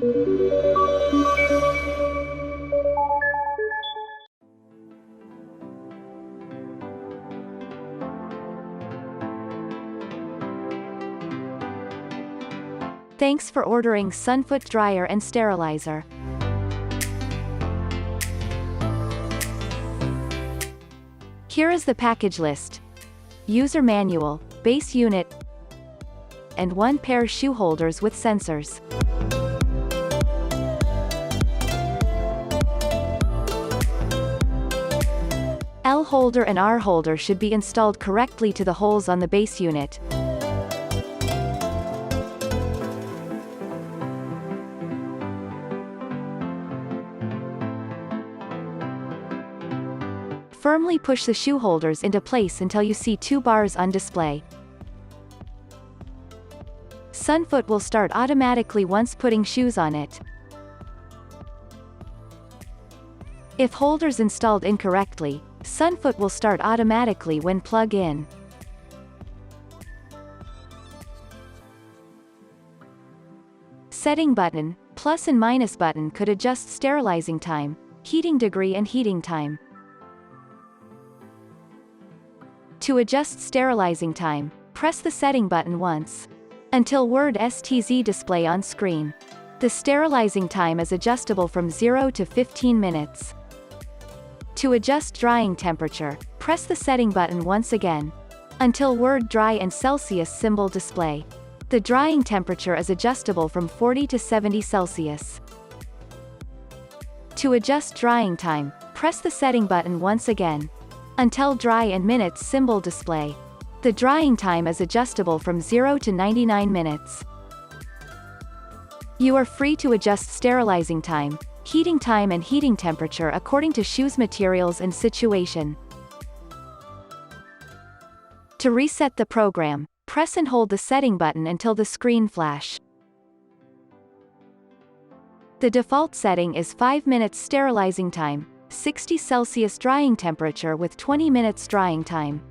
Thanks for ordering Sunfoot dryer and sterilizer. Here is the package list. User manual, base unit, and 1 pair shoe holders with sensors. L holder and R holder should be installed correctly to the holes on the base unit. Firmly push the shoe holders into place until you see 2 bars on display. Sunfoot will start automatically once putting shoes on it. If holders installed incorrectly, Sunfoot will start automatically when plug in. Setting button, plus and minus button could adjust sterilizing time, heating degree and heating time. To adjust sterilizing time, press the setting button once. Until word STZ display on screen. The sterilizing time is adjustable from 0 to 15 minutes. To adjust drying temperature, press the setting button once again. Until word dry and Celsius symbol display. The drying temperature is adjustable from 40 to 70 Celsius. To adjust drying time, press the setting button once again. Until dry and minutes symbol display. The drying time is adjustable from 0 to 99 minutes. You are free to adjust sterilizing time, heating time and heating temperature according to shoes materials and situation. To reset the program, press and hold the setting button until the screen flash. The default setting is 5 minutes sterilizing time, 60 Celsius drying temperature with 20 minutes drying time.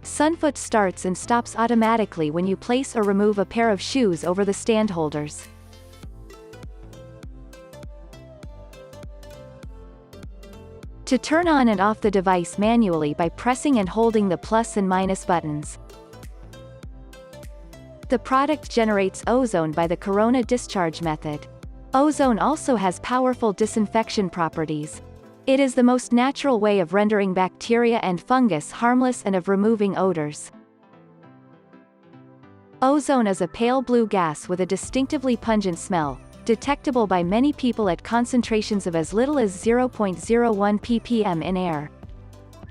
Sunfoot starts and stops automatically when you place or remove a pair of shoes over the stand holders. To turn on and off the device manually by pressing and holding the plus and minus buttons. The product generates ozone by the corona discharge method. Ozone also has powerful disinfection properties. It is the most natural way of rendering bacteria and fungus harmless and of removing odors. Ozone is a pale blue gas with a distinctively pungent smell, detectable by many people at concentrations of as little as 0.01 ppm in air.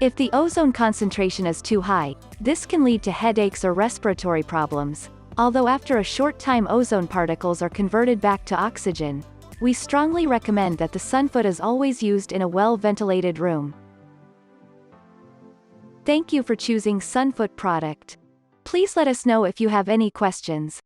If the ozone concentration is too high, this can lead to headaches or respiratory problems. Although after a short time ozone particles are converted back to oxygen, we strongly recommend that the Sunfoot is always used in a well-ventilated room. Thank you for choosing Sunfoot product. Please let us know if you have any questions.